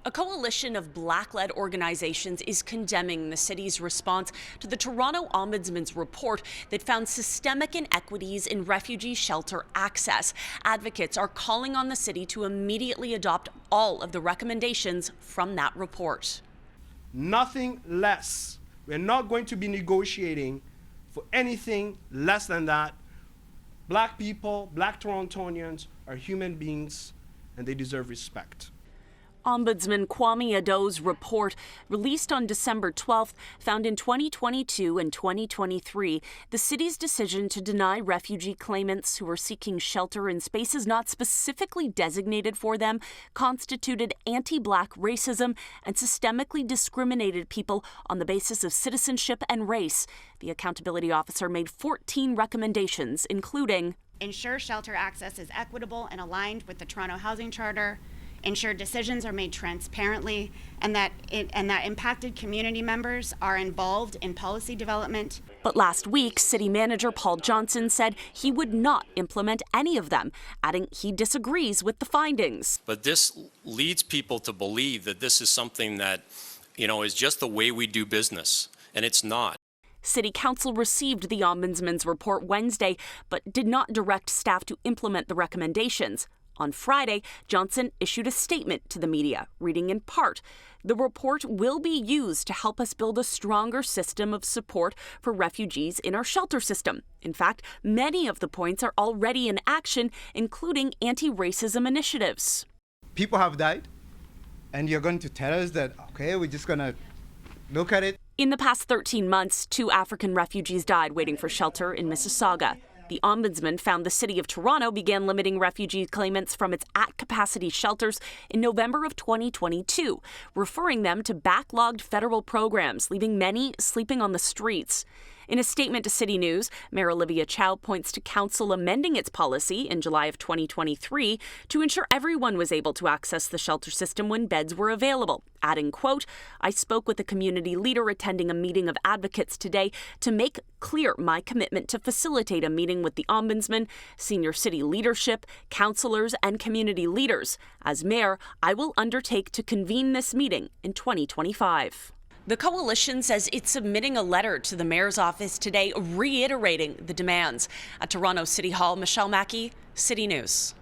A coalition of Black-led organizations is condemning the city's response to the Toronto Ombudsman's report that found systemic inequities in refugee shelter access. Advocates are calling on the city to immediately adopt all of the recommendations from that report. Nothing less. We're not going to be negotiating for anything less than that. Black people, Black Torontonians are human beings and they deserve respect. Ombudsman Kwame Ado's report, released on December 12th, found in 2022 and 2023 the city's decision to deny refugee claimants who are seeking shelter in spaces not specifically designated for them constituted anti-Black racism and systemically discriminated people on the basis of citizenship and race. The accountability officer made 14 recommendations, including ensure shelter access is equitable and aligned with the Toronto Housing Charter, ensure decisions are made transparently, and that impacted community members are involved in policy development. But last week, City Manager Paul Johnson said he would not implement any of them, adding he disagrees with the findings. But this leads people to believe that this is something that, is just the way we do business, and it's not. City Council received the Ombudsman's report Wednesday, but did not direct staff to implement the recommendations. On Friday, Johnson issued a statement to the media, reading in part, "The report will be used to help us build a stronger system of support for refugees in our shelter system. In fact, many of the points are already in action, including anti-racism initiatives." People have died, and you're going to tell us that, okay, we're just going to look at it? In the past 13 months, 2 African refugees died waiting for shelter in Mississauga. The Ombudsman found the City of Toronto began limiting refugee claimants from its at-capacity shelters in November of 2022, referring them to backlogged federal programs, leaving many sleeping on the streets. In a statement to City News, Mayor Olivia Chow points to Council amending its policy in July of 2023 to ensure everyone was able to access the shelter system when beds were available, adding, quote, "I spoke with a community leader attending a meeting of advocates today to make clear my commitment to facilitate a meeting with the Ombudsman, senior city leadership, councillors, and community leaders. As mayor, I will undertake to convene this meeting in 2025. The coalition says it's submitting a letter to the mayor's office today reiterating the demands. At Toronto City Hall, Michelle Mackey, City News.